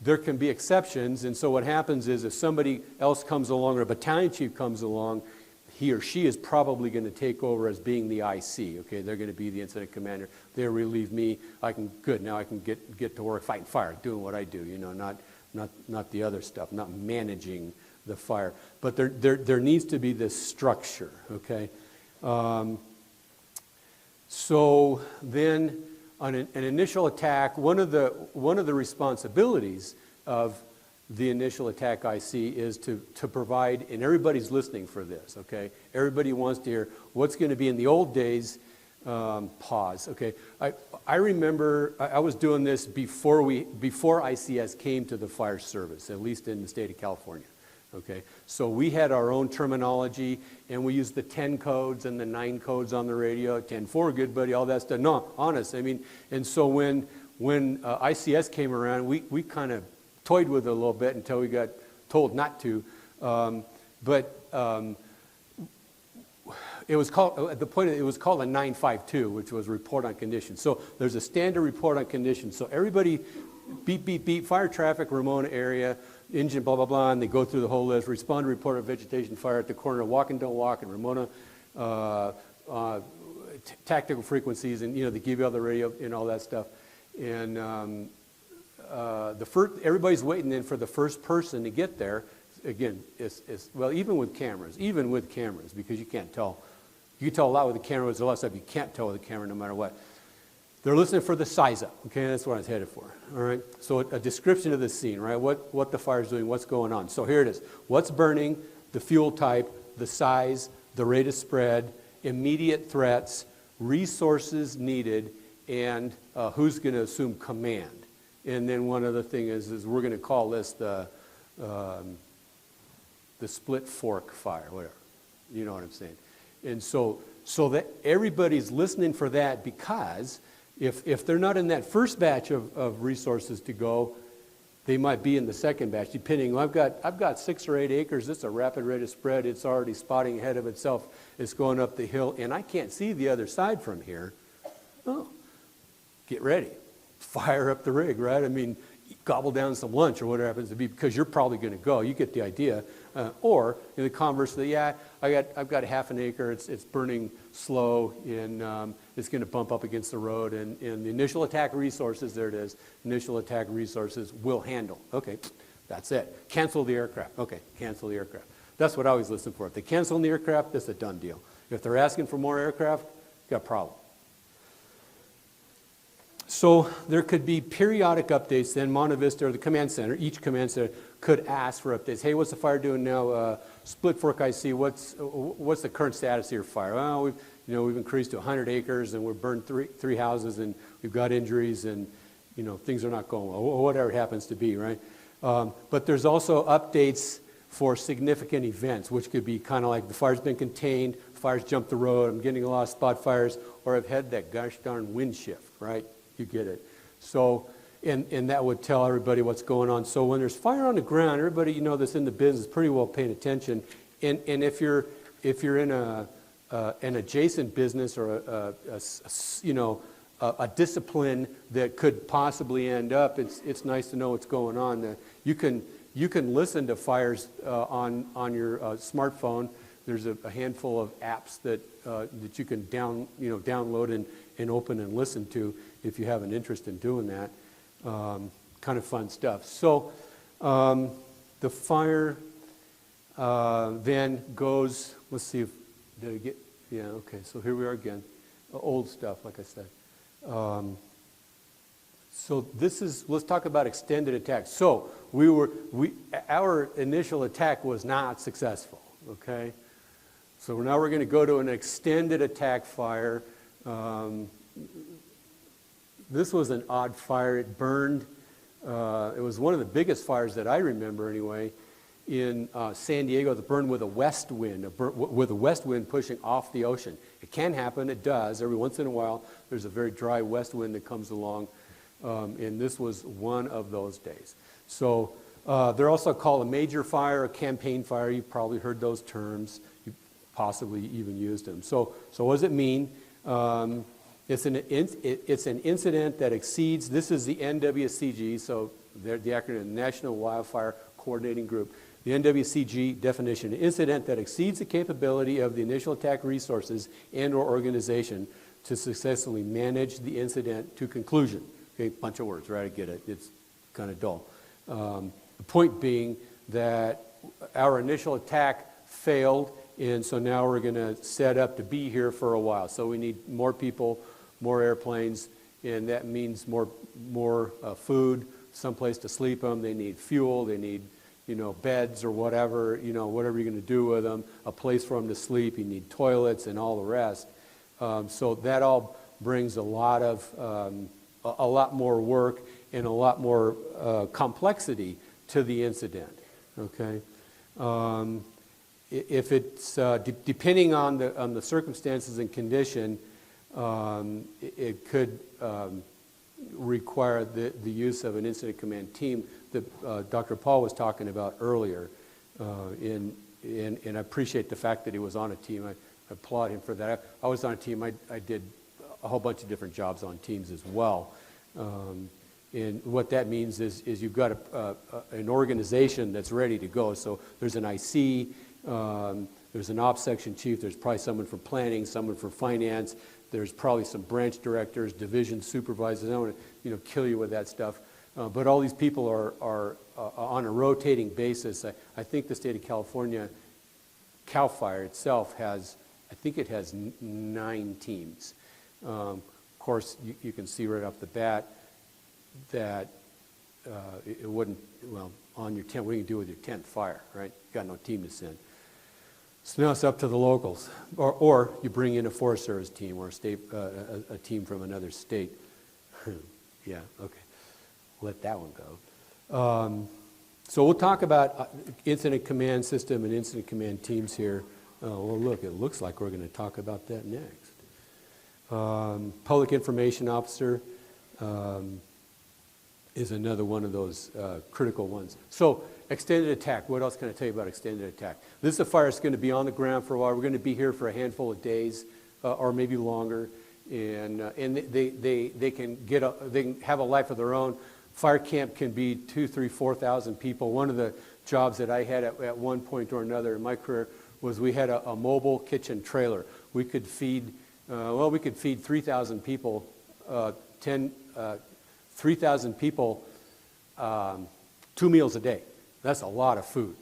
There can be exceptions, and so what happens is if somebody else comes along or a battalion chief comes along, he or she is probably going to take over as being the IC. Okay, they're going to be the incident commander. They relieve me. Now I can get to work fighting fire, doing what I do. Not the other stuff, not managing the fire. But there needs to be this structure. Okay. So then, on an initial attack, one of the responsibilities of the initial attack IC is to provide, and everybody's listening for this, okay? Everybody wants to hear what's going to be in the old days. Pause, okay? I remember I was doing this before ICS came to the fire service, at least in the state of California. Okay, so we had our own terminology, and we used the 10 codes and the 9 codes on the radio, 10-4, good buddy, all that stuff. No, honest, and so when ICS came around, we kind of toyed with it a little bit until we got told not to. It was called, at the point, it was called a 952, which was report on condition. So there's a standard report on condition. So everybody, beep, beep, beep, fire traffic, Ramona area, engine, blah, blah, blah, and they go through the whole list, respond to report of vegetation fire at the corner, walk and don't walk, and Ramona, tactical frequencies, and they give you all the radio and all that stuff. And everybody's waiting then for the first person to get there. Again, even with cameras, because you can't tell. You can tell a lot with the camera, there's a lot of stuff you can't tell with the camera no matter what. They're listening for the size up, okay? That's what I was headed for, all right? So a description of the scene, right? What the fire's doing, what's going on. So here it is. What's burning, the fuel type, the size, the rate of spread, immediate threats, resources needed, and who's going to assume command. And then one other thing is we're going to call this the split fork fire, whatever. You know what I'm saying? And so that everybody's listening for that, because if they're not in that first batch of resources to go, They might be in the second batch, depending. I've got 6 or 8 acres. It's a rapid rate of spread. It's already spotting ahead of itself. It's going up the hill, and I can't see the other side from here. Oh, get ready. Fire up the rig, right? I mean, gobble down some lunch or whatever it happens to be, because you're probably going to go. You get the idea. Or in the conversely, yeah, I've got half an acre. It's burning slow, and it's going to bump up against the road. And the initial attack resources, there it is. Initial attack resources will handle. Okay, that's it. Cancel the aircraft. Okay, cancel the aircraft. That's what I always listen for. If they cancel the aircraft, that's a done deal. If they're asking for more aircraft, got a problem. So there could be periodic updates. Then Monte Vista or the command center, each command center could ask for updates. Hey, what's the fire doing now? Split fork IC. What's the current status of your fire? Well, we've increased to 100 acres and we've burned three houses and we've got injuries and things are not going well. Whatever it happens to be, right? But there's also updates for significant events, which could be kind of like the fire's been contained, fires jumped the road, I'm getting a lot of spot fires, or I've had that gosh darn wind shift, right? You get it. So, and that would tell everybody what's going on. So when there's fire on the ground, everybody that's in the business pretty well paying attention. And if you're in an adjacent business or a discipline that could possibly end up, it's nice to know what's going on. You can listen to fires on your smartphone. There's a handful of apps that you can download and open and listen to if you have an interest in doing that. Kind of fun stuff. So the fire then goes, let's see if, did I get, yeah, okay, so here we are again. Old stuff, like I said. So let's talk about extended attacks. So our initial attack was not successful, okay? So now we're going to go to an extended attack fire. This was an odd fire. It burned. It was one of the biggest fires that I remember anyway in San Diego. It burned with a west wind, with a west wind pushing off the ocean. It can happen. It does. Every once in a while, there's a very dry west wind that comes along. And this was one of those days. So they're also called a major fire, a campaign fire. You've probably heard those terms. You possibly even used them. So what does it mean? It's an incident that exceeds, this is the NWCG, so the acronym, National Wildfire Coordinating Group. The NWCG definition, an incident that exceeds the capability of the initial attack resources and or organization to successfully manage the incident to conclusion. Okay, bunch of words, right? I get it. It's kind of dull. The point being that our initial attack failed, and so now we're going to set up to be here for a while. So we need more people, more airplanes, and that means more food, someplace to sleep them. They need fuel. They need, beds or whatever, whatever you're going to do with them, a place for them to sleep. You need toilets and all the rest. So that all brings a lot more work and a lot more complexity to the incident. Okay. If it's depending on the circumstances and condition, it could require the use of an incident command team that Dr. Paul was talking about earlier. And I appreciate the fact that he was on a team. I applaud him for that. I was on a team. I did a whole bunch of different jobs on teams as well. And what that means is you've got an organization that's ready to go. So there's an IC, there's an ops section chief, there's probably someone for planning, someone for finance, there's probably some branch directors, division supervisors. I don't want to kill you with that stuff. But all these people are on a rotating basis. I think the state of California, CAL FIRE itself has, I think it has 9 teams. Of course, you can see right off the bat that it wouldn't, well, on your 10th, what do you do with your 10th fire, right? You've got no team to send. So now it's up to the locals. Or you bring in a Forest Service team or a team from another state. Yeah, okay. Let that one go. So we'll talk about incident command system and incident command teams here. Well, look, it looks like we're going to talk about that next. Public information officer. is another one of those critical ones. So extended attack, what else can I tell you about extended attack? This is a fire that's going to be on the ground for a while. We're going to be here for a handful of days or maybe longer, and they can have a life of their own. Fire camp can be 2,000, 3,000, 4,000 people. One of the jobs that I had at one point or another in my career was we had a mobile kitchen trailer. We could feed 3,000 people, 3,000 people 2 meals a day. That's a lot of food.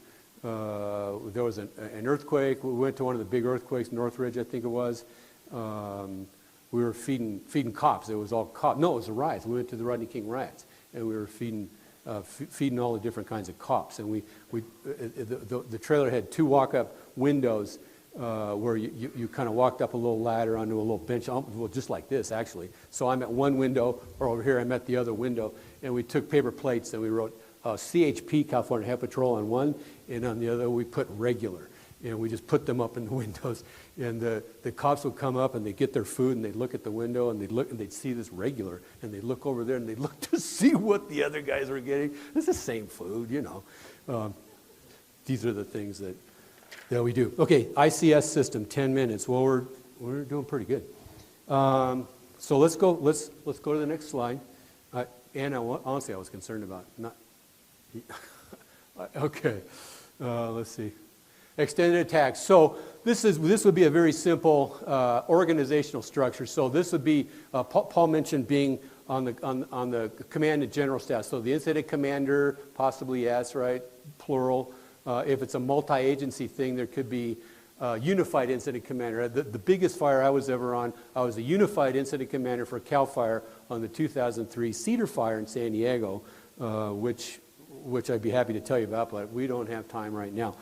There was an earthquake. We went to one of the big earthquakes, Northridge, I think it was. We were feeding cops. It was all cops. No, it was the riots. We went to the Rodney King riots, and we were feeding all the different kinds of cops. And the trailer had 2 walk-up windows where you kind of walked up a little ladder onto a little bench, well, just like this, actually. So I'm at one window, or over here I'm at the other window, and we took paper plates and we wrote CHP, California Highway Patrol, on one, and on the other we put regular. And we just put them up in the windows, and the cops would come up and they'd get their food and they'd look at the window and they'd look and they'd see this regular, and they'd look over there and they'd look to see what the other guys were getting. It's the same food, you know. These are the things that we do. Okay, ICS system, 10 minutes. Well, we're doing pretty good. So let's go to the next slide. Anna, honestly, I was concerned about not. Okay, let's see. Extended attack. So this would be a very simple organizational structure. So this would be Paul mentioned being on the command and general staff. So the incident commander, possibly yes, right, plural. If it's a multi-agency thing, there could be unified incident commander. The biggest fire I was ever on, I was a unified incident commander for CAL FIRE on the 2003 Cedar Fire in San Diego, which I'd be happy to tell you about, but we don't have time right now.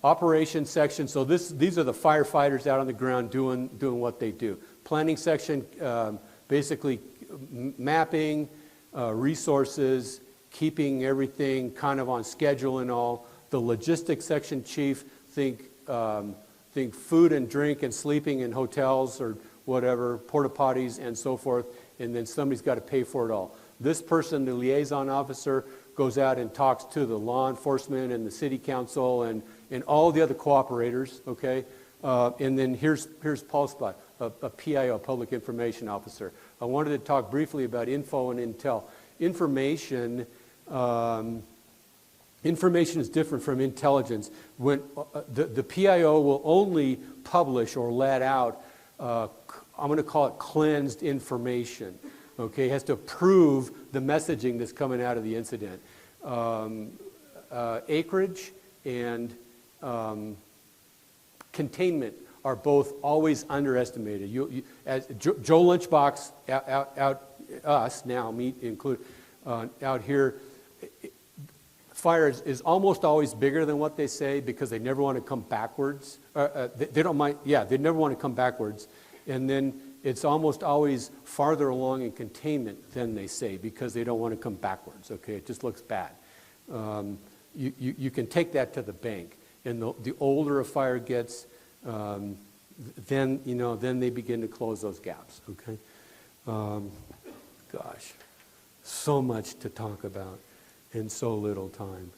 Operations section. So these are the firefighters out on the ground doing what they do. Planning section, basically mapping resources, keeping everything kind of on schedule and all. The logistics section chief, think food and drink and sleeping in hotels or whatever, porta potties and so forth, and then somebody's got to pay for it all. This person, the liaison officer, goes out and talks to the law enforcement and the city council and all the other cooperators, okay? And then here's Paul's spot, a PIO, Public Information Officer. I wanted to talk briefly about info and intel. Information is different from intelligence. When the PIO will only publish or let out, I'm going to call it cleansed information. Okay, it has to prove the messaging that's coming out of the incident. Acreage and containment are both always underestimated. As Joe Lunchbox us now, me include, out here, fire is almost always bigger than what they say because they never want to come backwards. They don't mind, yeah, they never want to come backwards. And then it's almost always farther along in containment than they say because they don't want to come backwards, okay? It just looks bad. You can take that to the bank. And the older a fire gets, then they begin to close those gaps, okay? Gosh, so much to talk about in so little time.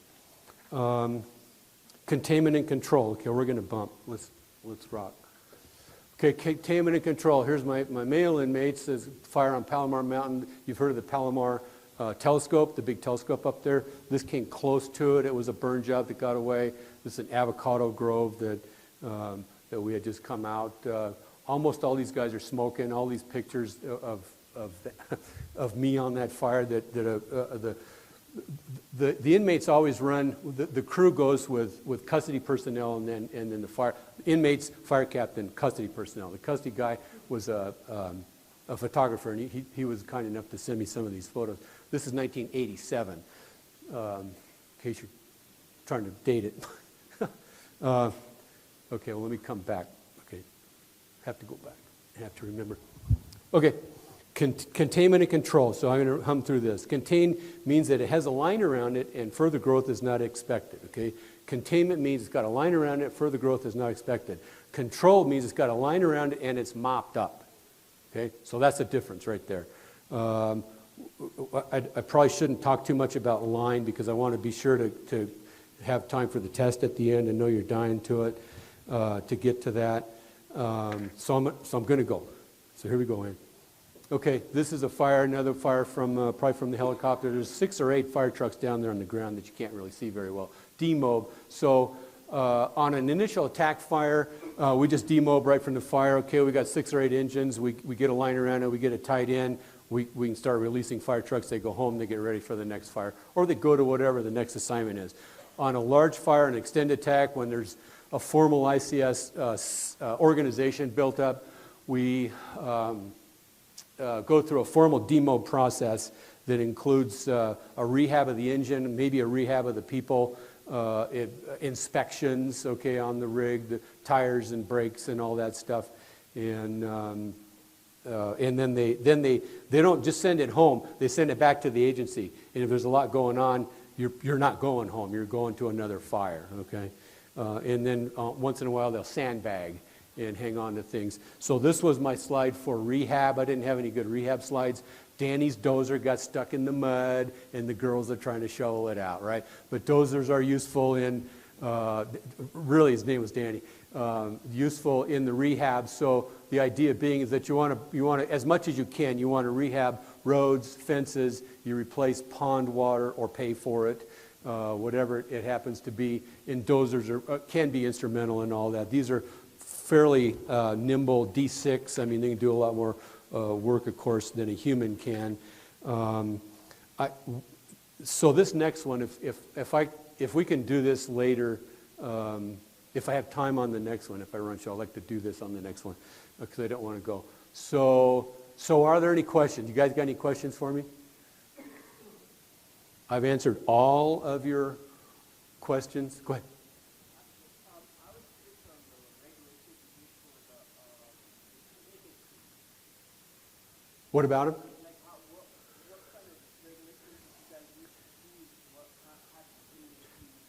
Containment and control. Okay, we're going to bump. Let's rock. Okay, containment and control. Here's my male inmates. There's fire on Palomar Mountain. You've heard of the Palomar telescope, the big telescope up there. This came close to it. It was a burn job that got away. This is an avocado grove that we had just come out. Almost all these guys are smoking. All these pictures of me on that fire. The inmates always run. The crew goes with custody personnel, and then the inmates, fire captain, custody personnel. The custody guy was a photographer, and he was kind enough to send me some of these photos. This is 1987, in case you're trying to date it. Okay, well, let me come back. Okay, have to go back. I have to remember. Okay. Containment and control. So I'm going to hum through this. Contain means that it has a line around it and further growth is not expected. Okay. Containment means it's got a line around it, further growth is not expected. Control means it's got a line around it and it's mopped up. Okay. So that's the difference right there. I probably shouldn't talk too much about line because I want to be sure to have time for the test at the end and know you're dying to it, to get to that. So I'm going to go. So here we go, Ann. Okay, this is a fire, another fire from probably from the helicopter. There's 6 or 8 fire trucks down there on the ground that you can't really see very well. Demob. So on an initial attack fire, we just demob right from the fire. Okay, we got 6 or 8 engines. We get a line around it. We get it tied in. We can start releasing fire trucks. They go home. They get ready for the next fire. Or they go to whatever the next assignment is. On a large fire, an extended attack, when there's a formal ICS organization built up, we go through a formal demob process that includes a rehab of the engine, maybe a rehab of the people, inspections, okay, on the rig, the tires and brakes and all that stuff, and then they don't just send it home; they send it back to the agency. And if there's a lot going on, you're not going home; you're going to another fire, okay. And then once in a while they'll sandbag and hang on to things. So this was my slide for rehab. I didn't have any good rehab slides. Danny's dozer got stuck in the mud, and the girls are trying to shovel it out, right? But dozers are useful in, really his name was Danny, useful in the rehab. So the idea being is that you want to, as much as you can, you want to rehab roads, fences, you replace pond water or pay for it, whatever it happens to be. And dozers can be instrumental in all that. These are fairly nimble D6. I mean, they can do a lot more work, of course, than a human can. So this next one, if we can do this later, if I have time on the next one, if I run show, I'd like to do this on the next one because I don't want to go. So are there any questions? You guys got any questions for me? I've answered all of your questions. Go ahead. What about him?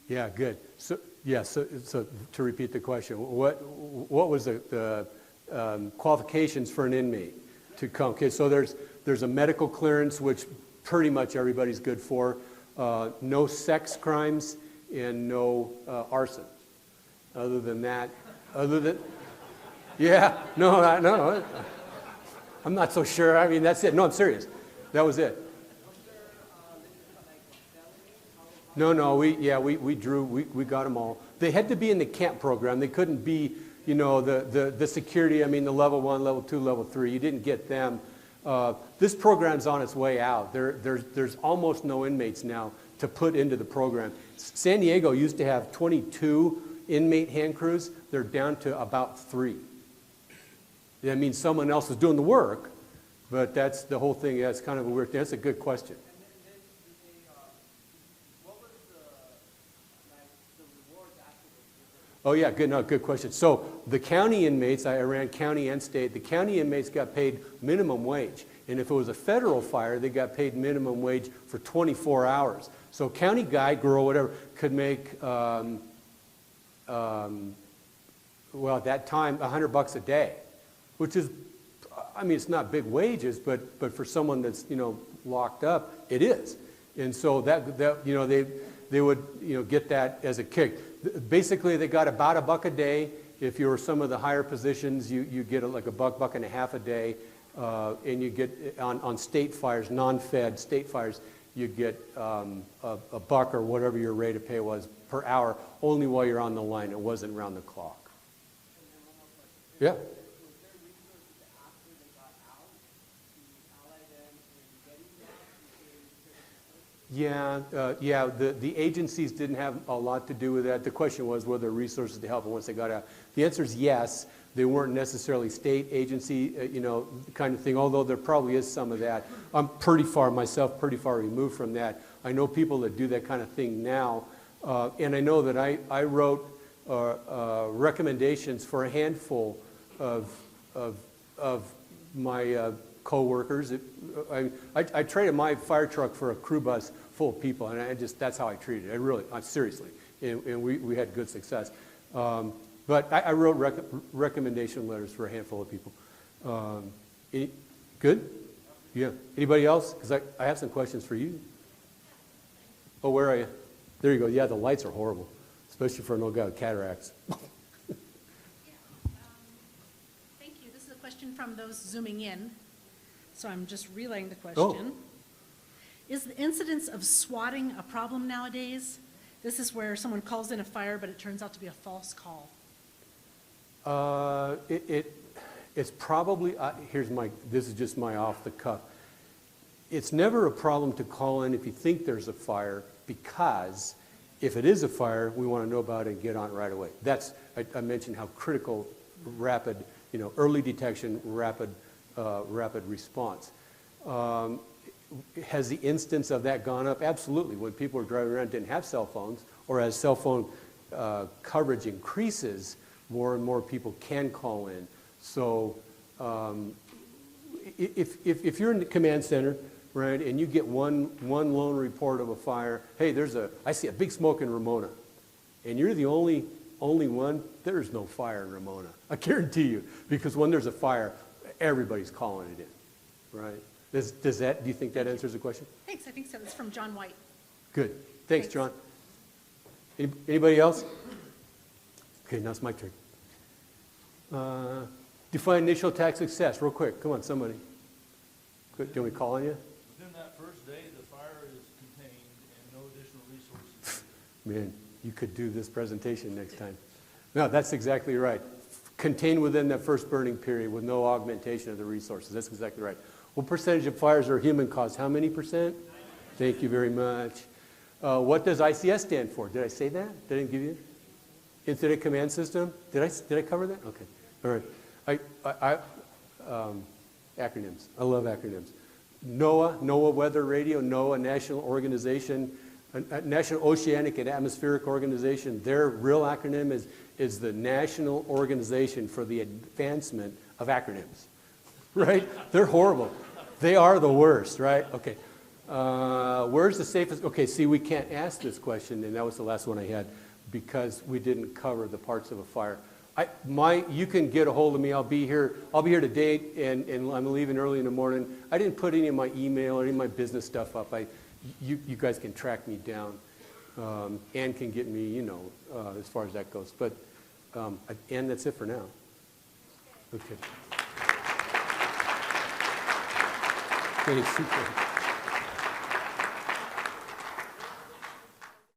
Yeah, good. So to repeat the question, what was the qualifications for an inmate to come? Okay, so there's a medical clearance, which pretty much everybody's good for. No sex crimes and no arson. Other than that, yeah, no. I'm not so sure. I mean, that's it. No, I'm serious. That was it. No. We got them all. They had to be in the camp program. They couldn't be, the security. I mean, the level 1, level 2, level 3. You didn't get them. This program's on its way out. There's almost no inmates now to put into the program. San Diego used to have 22 inmate hand crews. They're down to about 3. That means someone else is doing the work, but that's the whole thing. That's kind of a weird thing. That's a good question. What was the rewards afterwards? Oh yeah, good question. So the county inmates, I ran county and state, the county inmates got paid minimum wage. And if it was a federal fire, they got paid minimum wage for 24 hours. So county guy, girl, whatever, could make, well, at that time, $100 a day. Which is, I mean, it's not big wages, but for someone that's, locked up, it is. And so that they would, get that as a kick. Basically, they got about $1 a day. If you were some of the higher positions, you get like $1.50 a day. And you get, on state fires, non-fed state fires, you get $1 or whatever your rate of pay was per hour, only while you're on the line. It wasn't round the clock. Yeah. Yeah, the agencies didn't have a lot to do with that. The question was, were there resources to help them once they got out? The answer is yes. They weren't necessarily state agency, kind of thing, although there probably is some of that. I'm pretty far removed from that. I know people that do that kind of thing now, and I know that I wrote recommendations for a handful of my co-workers. I traded my fire truck for a crew bus full of people, and that's how I treated it. Seriously, and we had good success. But I wrote recommendation letters for a handful of people. Good? Yeah. Anybody else? Because I have some questions for you. Oh, where are you? There you go. Yeah, the lights are horrible, especially for an old guy with cataracts. Thank you. This is a question from those zooming in, so I'm just relaying the Oh. question. Is the incidence of swatting a problem nowadays? This is where someone calls in a fire, but it turns out to be a false call. It's probably, this is just my off the cuff. It's never a problem to call in if you think there's a fire, because if it is a fire, we want to know about it and get on it right away. I mentioned how critical rapid, early detection, rapid response. Has the instance of that gone up? Absolutely. When people are driving around and didn't have cell phones, or as cell phone coverage increases, more and more people can call in. So if you're in the command center, right, and you get one lone report of a fire, hey, I see a big smoke in Ramona, and you're the only one, there's no fire in Ramona. I guarantee you, because when there's a fire, everybody's calling it in, right? Do you think that answers the question? Thanks, I think so. It's from John White. Good. Thanks, John. Anybody else? Okay, now it's my turn. Define initial attack success, real quick. Come on, somebody. Good. Do we call on you? Within that first day, the fire is contained and no additional resources. Man, you could do this presentation next time. No, that's exactly right. Contained within that first burning period with no augmentation of the resources. That's exactly right. What percentage of fires are human caused? How many percent? Thank you very much. What does ICS stand for? Did I say that? Did I give you? Incident Command System? Did I cover that? Okay. All right. Acronyms. I love acronyms. NOAA Weather Radio, NOAA National Organization, National Oceanic and Atmospheric Organization. Their real acronym is the National Organization for the Advancement of Acronyms. Right? They're horrible. They are the worst, right? Okay. Where's the safest? Okay, see, we can't ask this question, and that was the last one I had, because we didn't cover the parts of a fire. You can get a hold of me. I'll be here today, and I'm leaving early in the morning. I didn't put any of my email or any of my business stuff up. You guys can track me down, and can get me, as far as that goes. But, and that's it for now. Okay. Okay, super.